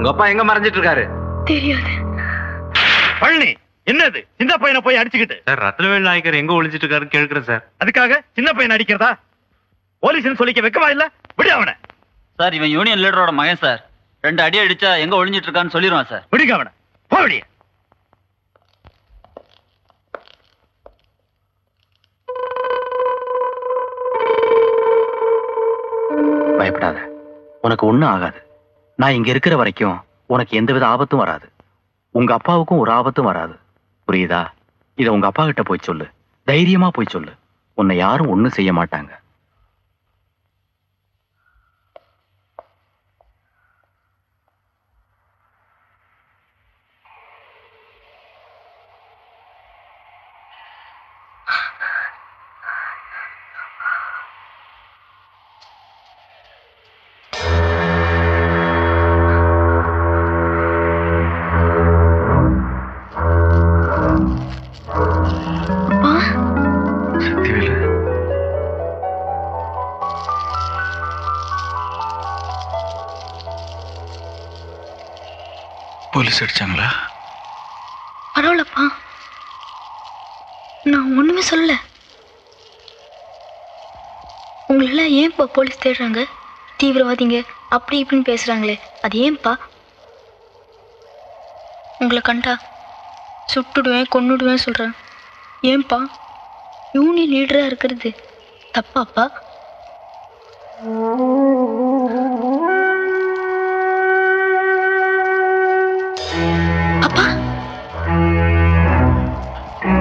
உங்க அப்பா எங்க மறைஞ்சிட்டு இருக்காரு? தெரியாது. பழனி, என்னது சின்ன பையனை போய் அடிச்சுக்கிட்டு? சார், ரத்னவேல் நாயக்கர் எங்க ஒளிஞ்சிட்டு இருக்காரு கேட்கிறேன் சார். அதுக்காக சின்ன பையன் அடிக்கிறதா? போலீஸ்னு சொல்லிக்க வெக்கமா இல்ல? விடு அவனை. சார், இவன் யூனியன் லீடரோட மகன் சார். 2 அடி அடிச்சா எங்க ஒளிஞ்சிட்டு இருக்கான்னு சொல்லிடுவான் சார். விடுங்க அவனை. போடிய. பயப்படாத, உனக்கு ஒண்ணும் ஆகாது. நான் இங்க இருக்கிற வரைக்கும் உனக்கு எந்தவித ஆபத்தும் வராது. உங்க அப்பாவுக்கும் ஒரு ஆபத்தும் வராது. புரியுதா? இத உங்க அப்பா கிட்ட போய் சொல்லு. தைரியமா போய் சொல்லு. உன்னை யாரும் ஒண்ணும் செய்ய மாட்டாங்க. போலீஸ் அடிச்சாங்களா? பரவாயில்லப்பா, நான் ஒண்ணுமே சொல்லல. உங்களெல்லாம் ஏன்பா போலீஸ் தேடுறாங்க? தீவிரவாதிங்க அப்படி இப்படின்னு பேசுறாங்களே, அது ஏன்பா? உங்களை கண்டா சுட்டுடுவேன் கொன்னுடுவேன் சொல்றேன். ஏன்பா? யூனியன் லீடரா இருக்கிறது தப்பாப்பா? அப்பா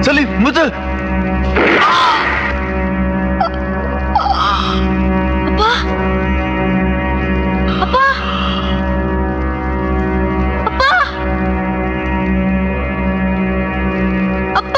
சலீம், முத்து. அப்பா அப்பா அப்பா அப்பா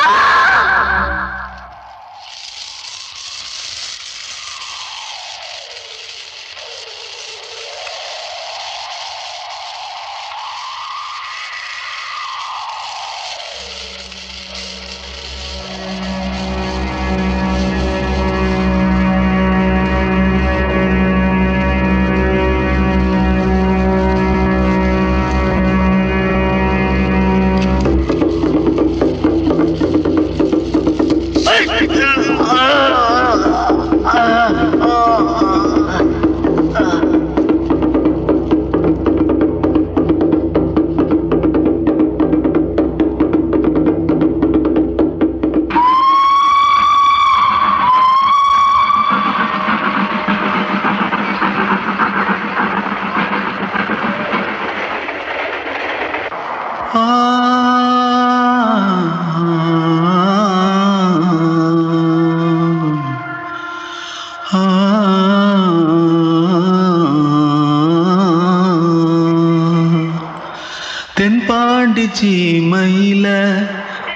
தென்பாண்டி சீமையில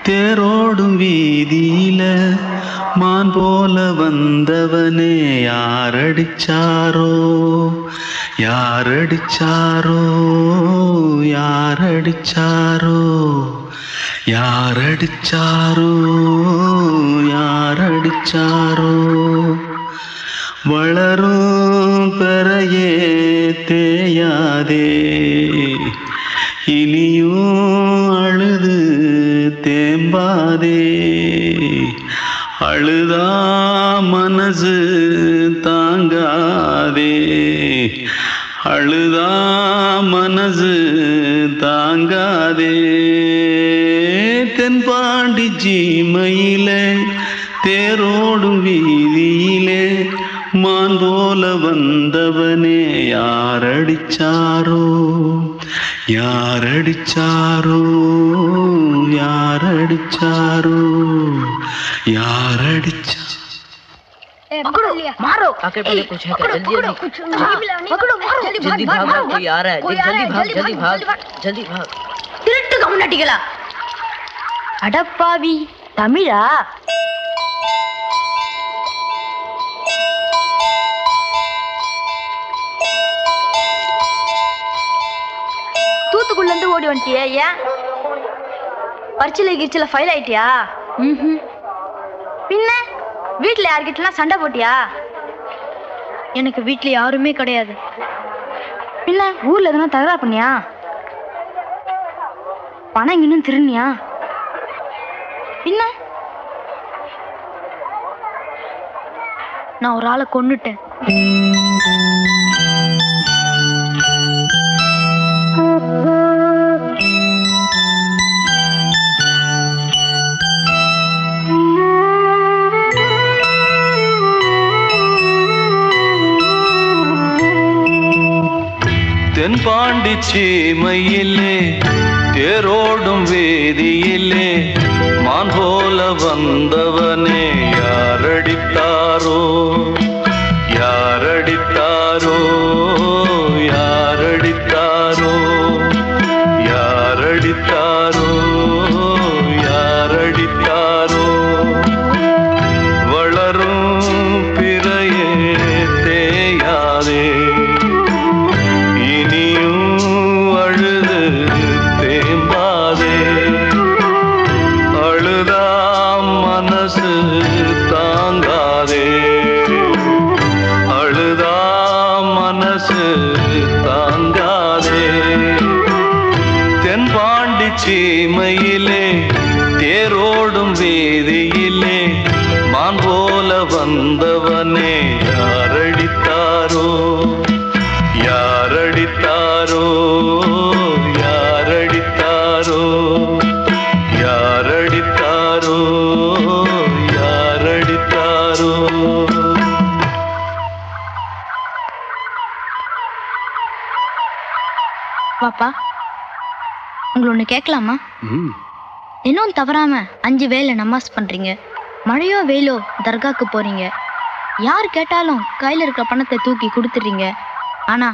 தேரோடும் வீதியில மான் போல வந்தவனே யாரடிச்சாரோ யாரடிச்சாரோ யாரடிச்சாரோ யாரடிச்சாரோ யாரடிச்சாரோ வளரும் பெறையே தேயாதே இனியும் அழுது தேம்பாதே அழுதா மனசு தாங்காதே அழுதா மனசு தாங்காதே தென்பாண்டி சீமையிலே தேரோடும் வீதியிலே மான் போல வந்தவனே யாரடிச்சாரோ யாரடிச்சாரோ யாரடிச்சாரோ யாரடிச்சா पकड़ो मारो आके पहले कुछ है क्या जल्दी पकड़ो मारो जल्दी भाग कोई आ रहा है जल्दी भाग திருட்டு கம்முனட்டிகளா அடப்பாவி தமிழா தூத்துக்குள்ள இருந்து ஓடி வந்துட்டியா ஏன் பரிச்சையில கிரிச்சல ஃபைல் ஆயிட்டியா பின்ன வீட்டுல யார்கிட்டலாம் சண்டை போட்டியா எனக்கு வீட்டுல யாருமே கிடையாது பின்ன ஊர்ல எதுனா தகராறு பண்ணியா பணம் இன்னும் திருநியா? பின்ன நான் ஒரு ஆளை கொன்னுட்டேன். தென்பாண்டி சீமையிலே தேரோடும் வேதியிலே மான் போல வந்தவனே யாரடித்தாரோ யாரடித்தாரோ யாரடித்தாரோ யாரடித்தாரோ யாரடித்தாரோ வளரும் பிறையே தேயாதே தாங்காதே அழுதா மனசு தாங்காதே தென்பாண்டி சீமையிலே தேரோடும் வேதியிலே மான் போல வந்தவனே யாரடித்தாரோ யாரடித்தாரோ யாரடித்தாரோ யாரடித்தாரோ யாரடித்தாரோ. பாப்பா, உங்களை ஒண்ணு கேட்கலாமா? இன்னும் தவறாம 5 வேளை நமாஸ் பண்றீங்க, மழையோ வெயிலோ தர்காக்கு போறீங்க, யார் கேட்டாலும் கையில இருக்கிற பணத்தை தூக்கி கொடுத்துறீங்க. ஆனா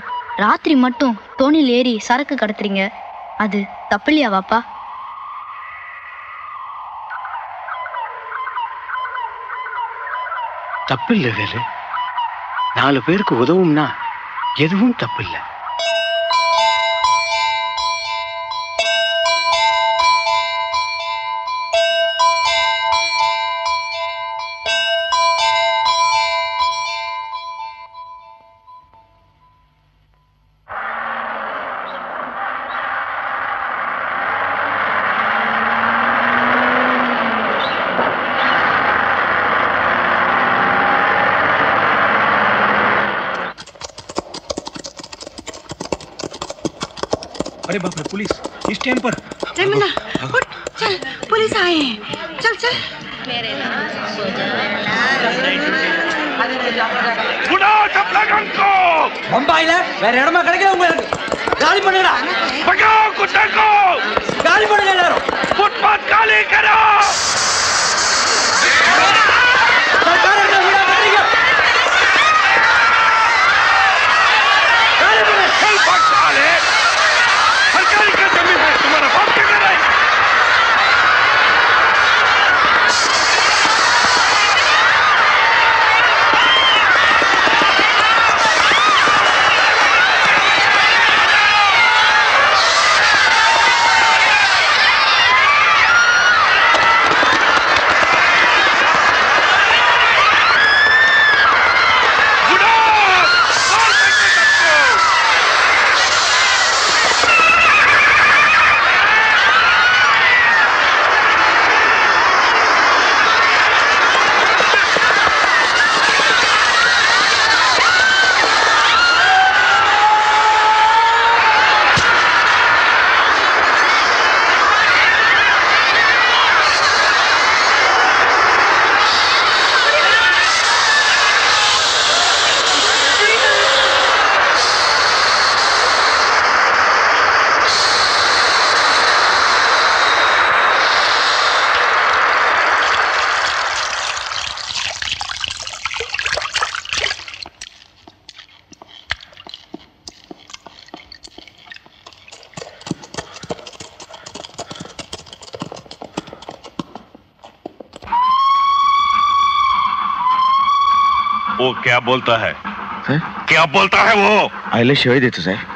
ராத்திரி மட்டும் தோணியில் ஏறி சரக்கு கடத்துறீங்க. அது தப்பில்லையா பாப்பா? தப்பில்லை வேலு. 4 பேருக்கு உதவும்னா எதுவும் தப்பில்லை. अरे बाप रे, पुलिस इस टाइम पर। रेमना उठ, चल पुलिस आए हैं, चल चल। பம்பாயில வேற இடமா கிடைக்கல உங்களுக்கு. காலி பண்ணுடா. பகாओ कुत्ते को। காலி பண்ணுங்க எல்லாரும். फुटपाथ खाली करो। सरकार ने विड़ा करेगा। काली बने। फुटपाथ खाली। सरकारी का जमीन है, तुम्हारा बाप क्या कर रहा है? वो क्या बोलता है? सर क्या बोलता है वो? आईला शिवाय देतो साहेब.